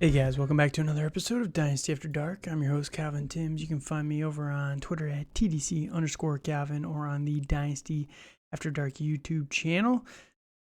Hey guys, welcome back to another episode of Dynasty After Dark. I'm your host, Calvin Timms. You can find me over on Twitter at TDC_Calvin or on the Dynasty After Dark YouTube channel.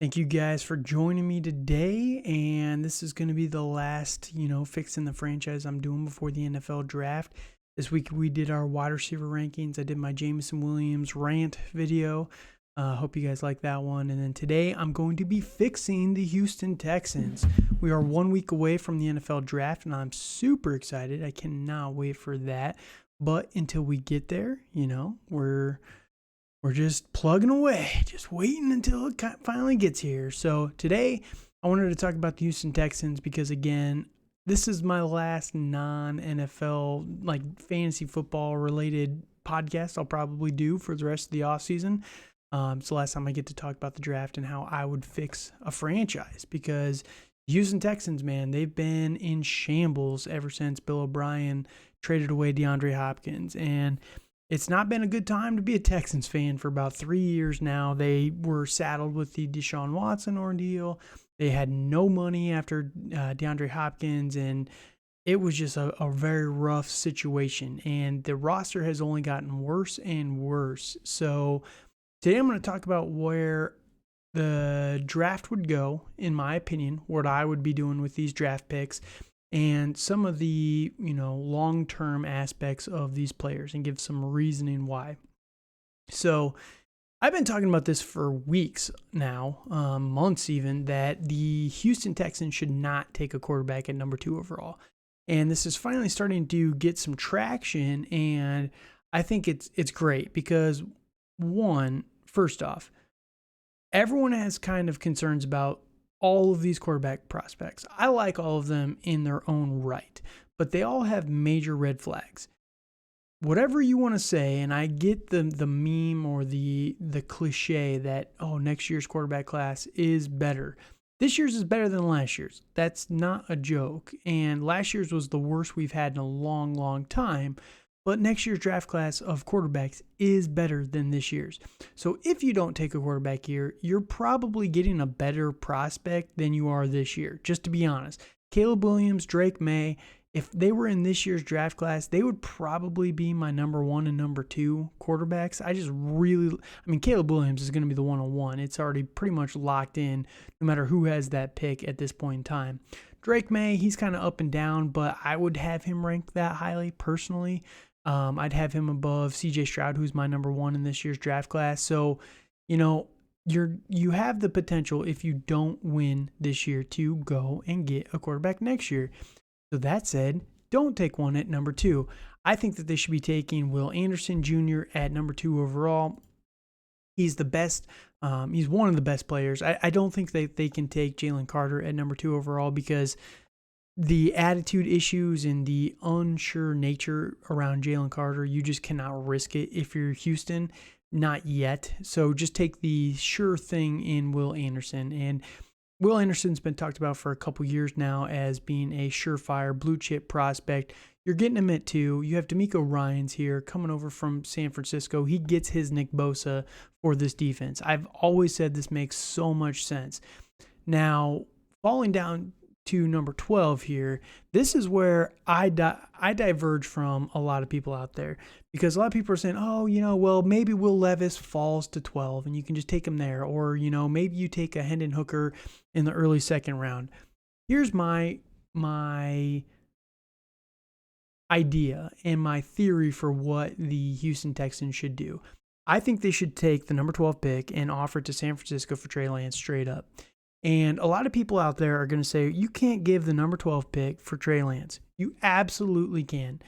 Thank you guys for joining me today, and this is going to be the last, fixing the franchise I'm doing before the NFL draft. This week we did our wide receiver rankings. I did my Jameson Williams rant video. Hope you guys like that one. And then today I'm going to be fixing the Houston Texans. We are 1 week away from the NFL draft, and I'm super excited. I cannot wait for that. But until we get there, we're just plugging away, just waiting until it finally gets here. So today I wanted to talk about the Houston Texans because, again, this is my last non-NFL, fantasy football related podcast I'll probably do for the rest of the offseason. It's the last time I get to talk about the draft and how I would fix a franchise because Houston Texans, man, they've been in shambles ever since Bill O'Brien traded away DeAndre Hopkins. And it's not been a good time to be a Texans fan for about 3 years now. They were saddled with the Deshaun Watson ordeal. They had no money after DeAndre Hopkins, and it was just a very rough situation. And the roster has only gotten worse and worse. So today I'm going to talk about where the draft would go, in my opinion, what I would be doing with these draft picks, and some of the, long-term aspects of these players and give some reasoning why. So I've been talking about this for weeks now, months even, that the Houston Texans should not take a quarterback at number 2 overall. And this is finally starting to get some traction, and I think it's great because, first off, everyone has kind of concerns about all of these quarterback prospects. I like all of them in their own right, but they all have major red flags. Whatever you want to say, and I get the meme or the cliche that, next year's quarterback class is better. This year's is better than last year's. That's not a joke. And last year's was the worst we've had in a long, long time. But next year's draft class of quarterbacks is better than this year's. So if you don't take a quarterback here, you're probably getting a better prospect than you are this year, just to be honest. Caleb Williams, Drake May, if they were in this year's draft class, they would probably be my number 1 and number 2 quarterbacks. Caleb Williams is going to be the 101. It's already pretty much locked in no matter who has that pick at this point in time. Drake May, he's kind of up and down, but I would have him ranked that highly personally. I'd have him above CJ Stroud, who's my number 1 in this year's draft class. So, you have the potential, if you don't win this year, to go and get a quarterback next year. So that said, don't take one at number 2. I think that they should be taking Will Anderson Jr. at number 2 overall. He's the best. He's one of the best players. I don't think that they can take Jalen Carter at number 2 overall because the attitude issues and the unsure nature around Jalen Carter, you just cannot risk it if you're Houston. Not yet. So just take the sure thing in Will Anderson. And Will Anderson's been talked about for a couple years now as being a surefire blue chip prospect. You're getting him at 2. You have D'Amico Ryans here coming over from San Francisco. He gets his Nick Bosa for this defense. I've always said this makes so much sense. Now, falling down to number 12 here, this is where I diverge from a lot of people out there because a lot of people are saying, maybe Will Levis falls to 12 and you can just take him there. Or, maybe you take a Hendon Hooker in the early second round. Here's my idea and my theory for what the Houston Texans should do. I think they should take the number 12 pick and offer it to San Francisco for Trey Lance straight up. And a lot of people out there are going to say, you can't give the number 12 pick for Trey Lance. You absolutely can.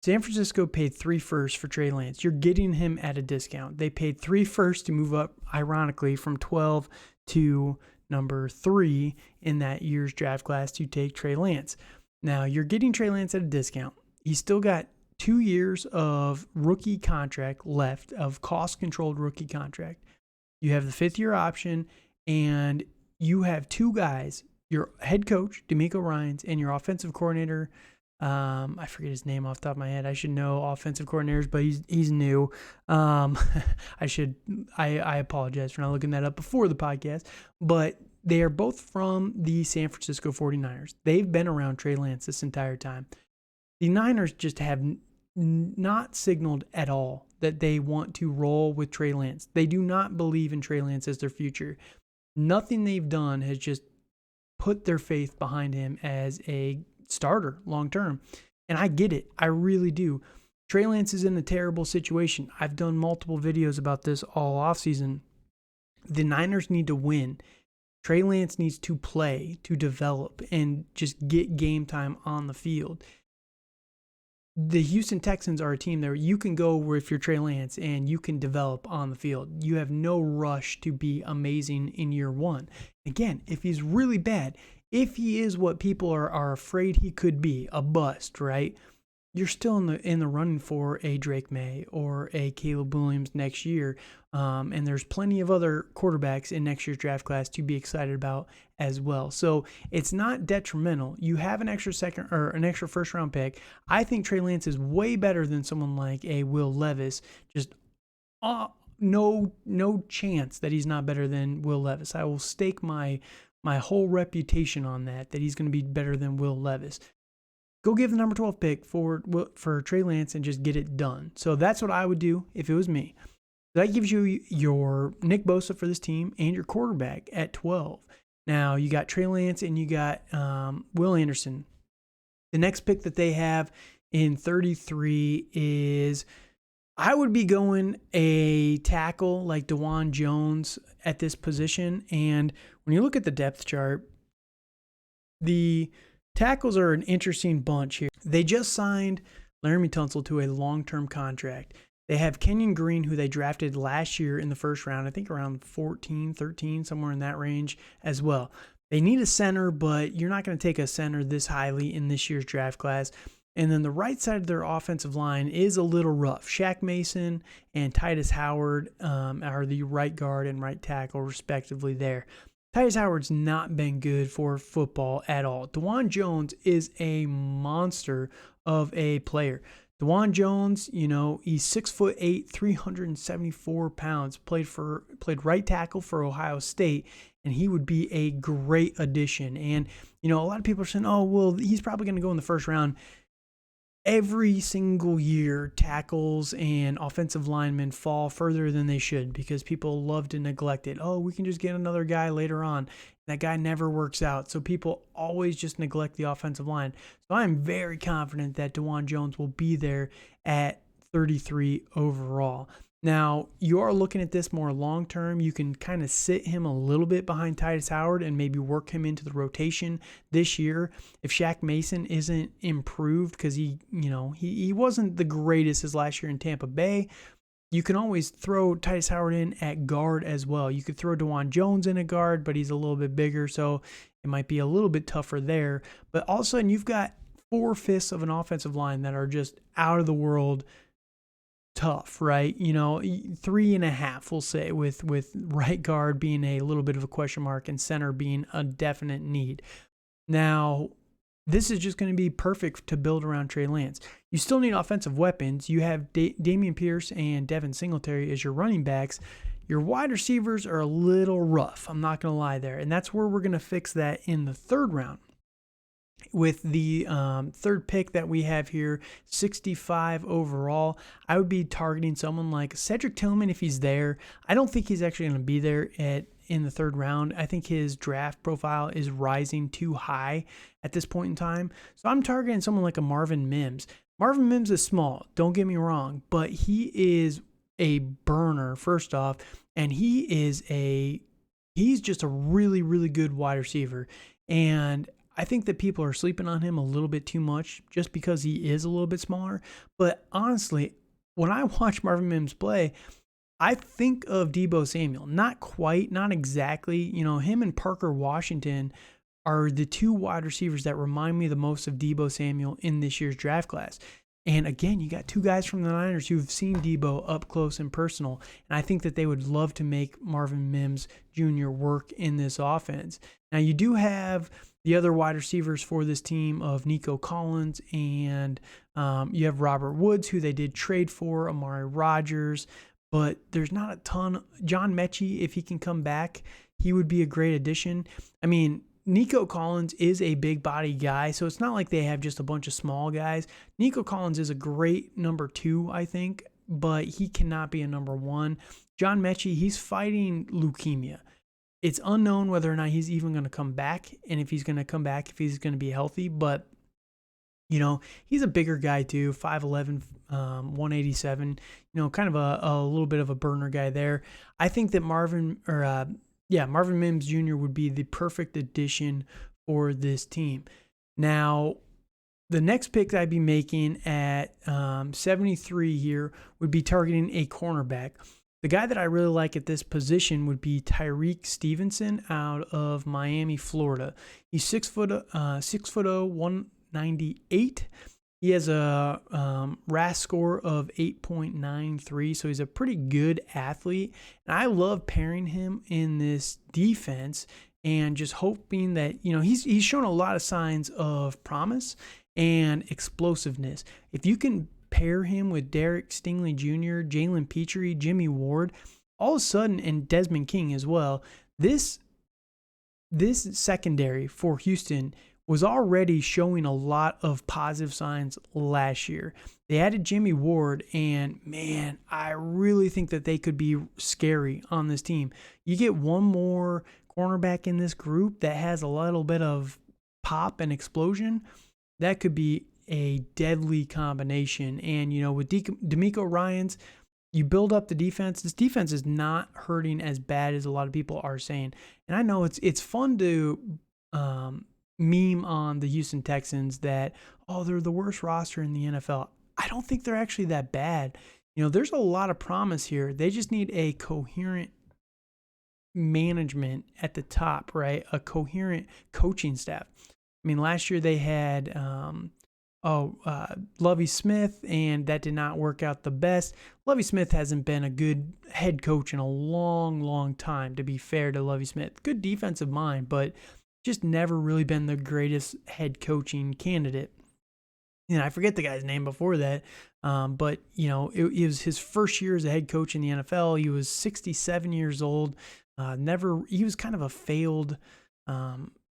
San Francisco paid 3 firsts for Trey Lance. You're getting him at a discount. They paid 3 firsts to move up, ironically, from 12 to number 3 in that year's draft class to take Trey Lance. Now, you're getting Trey Lance at a discount. He's still got 2 years of rookie contract left, of cost-controlled rookie contract. You have the 5th-year option, and you have 2 guys, your head coach, D'Amico Ryans, and your offensive coordinator. I forget his name off the top of my head. I should know offensive coordinators, but he's new. I apologize for not looking that up before the podcast. But They are both from the San Francisco 49ers. They've been around Trey Lance this entire time. The Niners just have not signaled at all that they want to roll with Trey Lance. They do not believe in Trey Lance as their future. Nothing they've done has just put their faith behind him as a starter long term. And I get it. I really do. Trey Lance is in a terrible situation. I've done multiple videos about this all offseason. The Niners need to win. Trey Lance needs to play, to develop, and just get game time on the field. The Houston Texans are a team that you can go where if you're Trey Lance and you can develop on the field. You have no rush to be amazing in year one. Again, if he's really bad, if he is what people are afraid he could be, a bust, right? You're still in the running for a Drake May or a Caleb Williams next year. And there's plenty of other quarterbacks in next year's draft class to be excited about as well. So it's not detrimental. You have an extra second or an extra first round pick. I think Trey Lance is way better than someone like a Will Levis. Just no chance that he's not better than Will Levis. I will stake my whole reputation on that he's going to be better than Will Levis. Go give the number 12 pick for Trey Lance and just get it done. So that's what I would do if it was me. That gives you your Nick Bosa for this team and your quarterback at 12. Now, you got Trey Lance and you got Will Anderson. The next pick that they have in 33 is, I would be going a tackle like DeJuan Jones at this position. And when you look at the depth chart, the tackles are an interesting bunch here. They just signed Laramie Tunsil to a long-term contract. They have Kenyon Green, who they drafted last year in the first round, I think around 14, 13, somewhere in that range as well. They need a center, but you're not going to take a center this highly in this year's draft class. And then the right side of their offensive line is a little rough. Shaq Mason and Titus Howard are the right guard and right tackle, respectively, there. Titus Howard's not been good for football at all. DeJuan Jones is a monster of a player. DeJuan Jones, he's 6'8", 374 pounds, played right tackle for Ohio State, and he would be a great addition. And, a lot of people are saying, oh, well, he's probably going to go in the first round. Every single year, tackles and offensive linemen fall further than they should because people love to neglect it. Oh, we can just get another guy later on. That guy never works out. So people always just neglect the offensive line. So I'm very confident that DeJuan Jones will be there at 33 overall. Now, you are looking at this more long-term. You can kind of sit him a little bit behind Titus Howard and maybe work him into the rotation this year. If Shaq Mason isn't improved because he wasn't the greatest his last year in Tampa Bay, you can always throw Titus Howard in at guard as well. You could throw DeJuan Jones in at guard, but he's a little bit bigger, so it might be a little bit tougher there. But all of a sudden, you've got 4/5 of an offensive line that are just out of the world tough, right? 3.5, we'll say, with right guard being a little bit of a question mark and center being a definite need. Now, this is just going to be perfect to build around Trey Lance. You still need offensive weapons. You have Dameon Pierce and Devin Singletary as your running backs. Your wide receivers are a little rough. I'm not going to lie there. And that's where we're going to fix that in the third round. With the third pick that we have here, 65 overall, I would be targeting someone like Cedric Tillman if he's there. I don't think he's actually going to be there in the third round. I think his draft profile is rising too high at this point in time. So I'm targeting someone like a Marvin Mims. Marvin Mims is small, don't get me wrong, but he is a burner, first off, and he's just a really, really good wide receiver. And I think that people are sleeping on him a little bit too much just because he is a little bit smaller. But honestly, when I watch Marvin Mims play, I think of Deebo Samuel. Not quite, not exactly. Him and Parker Washington are the two wide receivers that remind me the most of Deebo Samuel in this year's draft class. And again, you got two guys from the Niners who've seen Deebo up close and personal. And I think that they would love to make Marvin Mims Jr. work in this offense. Now, you do have the other wide receivers for this team of Nico Collins, and you have Robert Woods, who they did trade for, Amari Rodgers, but there's not a ton. John Mechie, if he can come back, he would be a great addition. I mean, Nico Collins is a big body guy, so it's not like they have just a bunch of small guys. Nico Collins is a great number 2, I think, but he cannot be a number 1. John Mechie, he's fighting leukemia. It's unknown whether or not he's even going to come back, and if he's going to come back, if he's going to be healthy, but he's a bigger guy too, 5'11", 187, kind of a little bit of a burner guy there. I think that Marvin Mims Jr. would be the perfect addition for this team. Now, the next pick that I'd be making at 73 here would be targeting a cornerback. The guy that I really like at this position would be Tyreek Stevenson out of Miami, Florida. He's 6'0", 198. He has a RAS score of 8.93, so he's a pretty good athlete. And I love pairing him in this defense and just hoping that, he's shown a lot of signs of promise and explosiveness. If you can pair him with Derek Stingley Jr., Jalen Petrie, Jimmy Ward, all of a sudden, and Desmond King as well, this secondary for Houston was already showing a lot of positive signs last year. They added Jimmy Ward, and man, I really think that they could be scary on this team. You get one more cornerback in this group that has a little bit of pop and explosion, that could be a deadly combination. And, with D'Amico Ryans, you build up the defense. This defense is not hurting as bad as a lot of people are saying. And I know it's fun to meme on the Houston Texans that, they're the worst roster in the NFL. I don't think they're actually that bad. There's a lot of promise here. They just need a coherent management at the top, right? A coherent coaching staff. I mean, last year they had Lovie Smith, and that did not work out the best. Lovie Smith hasn't been a good head coach in a long, long time, to be fair to Lovie Smith. Good defensive mind, but just never really been the greatest head coaching candidate. I forget the guy's name before that, but, it was his first year as a head coach in the NFL. He was 67 years old. He was kind of a failed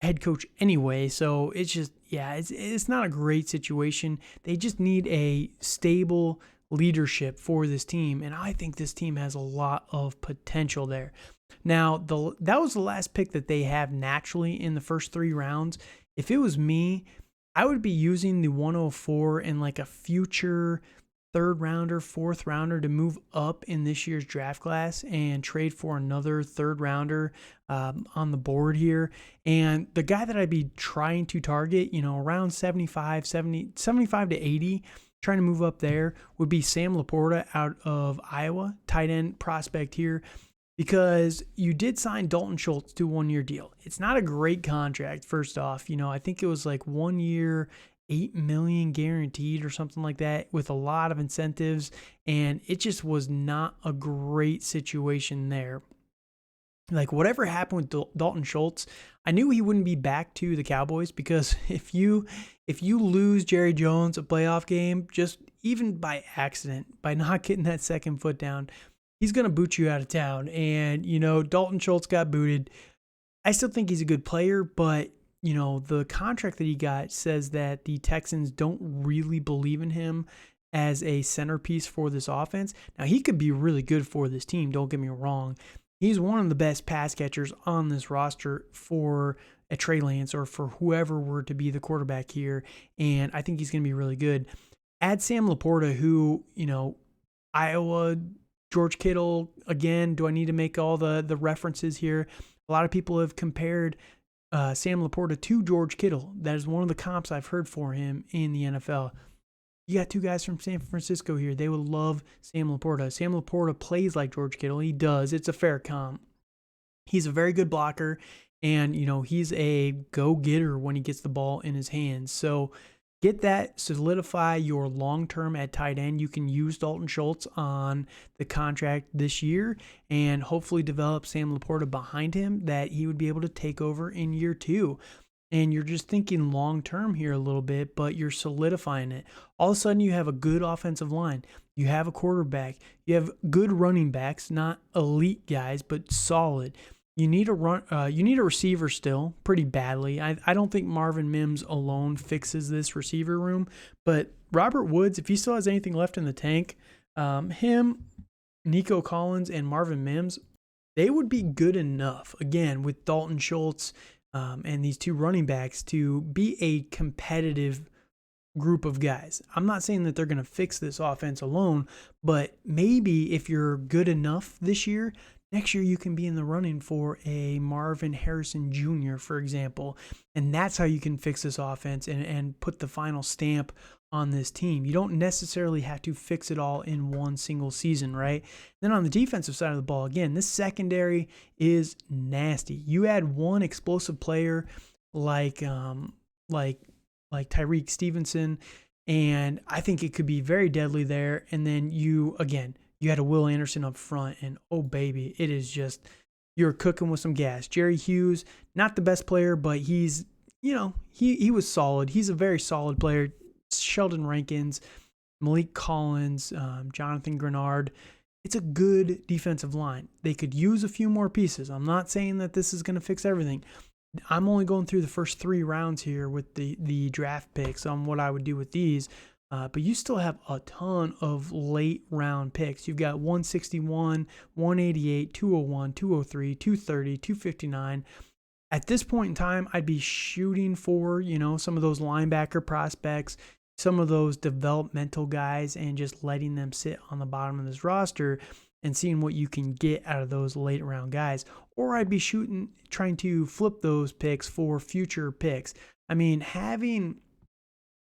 head coach anyway, so it's just, it's not a great situation. They just need a stable leadership for this team, and I think this team has a lot of potential there. Now, that was the last pick that they have naturally in the first 3 rounds. If it was me, I would be using the 104 and like a future 3rd rounder, 4th rounder to move up in this year's draft class and trade for another 3rd rounder on the board here. And the guy that I'd be trying to target, around 75 to 80, trying to move up there, would be Sam Laporta out of Iowa, tight end prospect here, because you did sign Dalton Schultz to a 1-year deal. It's not a great contract, first off. I think it was like 1 year, $8 million guaranteed or something like that, with a lot of incentives, and it just was not a great situation there. Like, whatever happened with Dalton Schultz, I knew he wouldn't be back to the Cowboys, because if you lose Jerry Jones a playoff game, just even by accident, by not getting that second foot down, he's going to boot you out of town. And, Dalton Schultz got booted. I still think he's a good player, but, the contract that he got says that the Texans don't really believe in him as a centerpiece for this offense. Now, he could be really good for this team, don't get me wrong. He's one of the best pass catchers on this roster for a Trey Lance or for whoever were to be the quarterback here, and I think he's going to be really good. Add Sam Laporta, who, Iowa, George Kittle, again, do I need to make all the references here? A lot of people have compared Sam Laporta to George Kittle. That is one of the comps I've heard for him in the NFL. You got 2 guys from San Francisco here. They would love Sam Laporta. Sam Laporta plays like George Kittle. He does. It's a fair comp. He's a very good blocker, and, he's a go-getter when he gets the ball in his hands. So get that, solidify your long-term at tight end. You can use Dalton Schultz on the contract this year and hopefully develop Sam Laporta behind him that he would be able to take over in year 2. And you're just thinking long-term here a little bit, but you're solidifying it. All of a sudden, you have a good offensive line. You have a quarterback. You have good running backs, not elite guys, but solid. You need you need a receiver still pretty badly. I don't think Marvin Mims alone fixes this receiver room, but Robert Woods, if he still has anything left in the tank, him, Nico Collins, and Marvin Mims, they would be good enough, again, with Dalton Schultz and these two running backs to be a competitive group of guys. I'm not saying that they're going to fix this offense alone, but maybe if you're good enough this year, next year you can be in the running for a Marvin Harrison Jr., for example, and that's how you can fix this offense and put the final stamp on this team. You don't necessarily have to fix it all in one single season, right? Then on the defensive side of the ball, again, this secondary is nasty. You add one explosive player like Tyreek Stevenson, and I think it could be very deadly there. And then you had a Will Anderson up front, and oh baby, it is just, you're cooking with some gas. Jerry Hughes, not the best player, but he's, he was solid. He's a very solid player. Sheldon Rankins, Malik Collins, Jonathan Grenard. It's a good defensive line. They could use a few more pieces. I'm not saying that this is going to fix everything. I'm only going through the first 3 rounds here with the draft picks on what I would do with these. But you still have a ton of late round picks. You've got 161, 188, 201, 203, 230, 259. At this point in time, I'd be shooting for, some of those linebacker prospects, some of those developmental guys, and just letting them sit on the bottom of this roster and seeing what you can get out of those late round guys. Or I'd be trying to flip those picks for future picks. I mean, having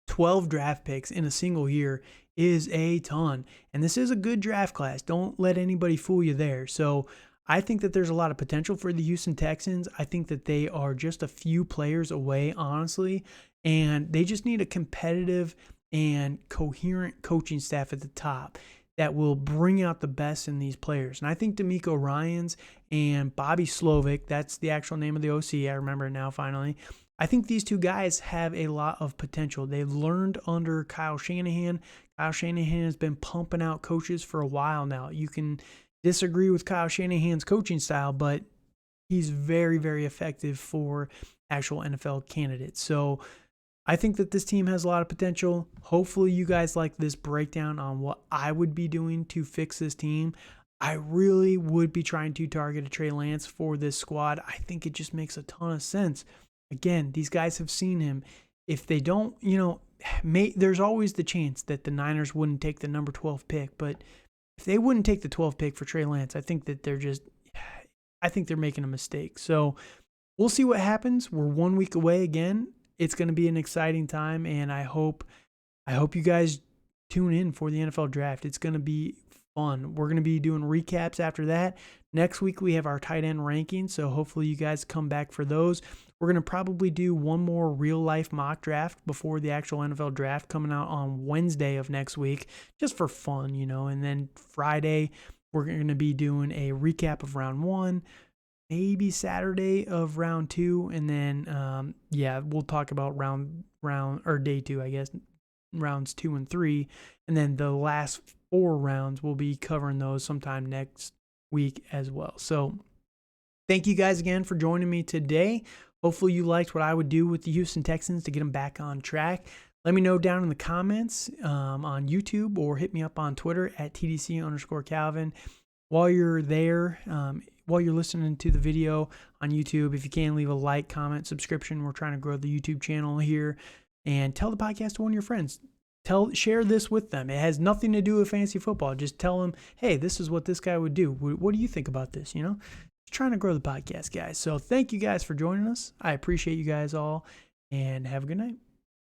12 draft picks in a single year is a ton. And this is a good draft class. Don't let anybody fool you there. So I think that there's a lot of potential for the Houston Texans. I think that they are just a few players away, honestly. And they just need a competitive and coherent coaching staff at the top that will bring out the best in these players. And I think DeMeco Ryans and Bobby Slovic, that's the actual name of the OC, I remember it now finally, I think these two guys have a lot of potential. They've learned under Kyle Shanahan. Kyle Shanahan has been pumping out coaches for a while now. You can disagree with Kyle Shanahan's coaching style, but he's very, very effective for actual NFL candidates. So I think that this team has a lot of potential. Hopefully you guys like this breakdown on what I would be doing to fix this team. I really would be trying to target a Trey Lance for this squad. I think it just makes a ton of sense. Again, these guys have seen him. If they don't, there's always the chance that the Niners wouldn't take the number 12 pick. But if they wouldn't take the 12 pick for Trey Lance, I think that they're making a mistake. So we'll see what happens. We're 1 week away again. It's going to be an exciting time, and I hope you guys tune in for the NFL draft. It's going to be fun. We're going to be doing recaps after that. Next week, we have our tight end rankings, so hopefully you guys come back for those. We're going to probably do one more real-life mock draft before the actual NFL draft coming out on Wednesday of next week, just for fun, And then Friday, we're going to be doing a recap of round 1, maybe Saturday of round 2, and then, we'll talk about day 2, I guess, rounds 2 and 3, and then the last 4 rounds, we'll be covering those sometime next week as well. So thank you guys again for joining me today. Hopefully you liked what I would do with the Houston Texans to get them back on track. Let me know down in the comments on YouTube, or hit me up on Twitter at TDC_Calvin. While you're there, while you're listening to the video on YouTube, if you can, leave a like, comment, subscription. We're trying to grow the YouTube channel here. And tell the podcast to one of your friends. Share this with them. It has nothing to do with fantasy football. Just tell them, hey, this is what this guy would do. What do you think about this? Just trying to grow the podcast, guys. So thank you guys for joining us. I appreciate you guys all, and have a good night.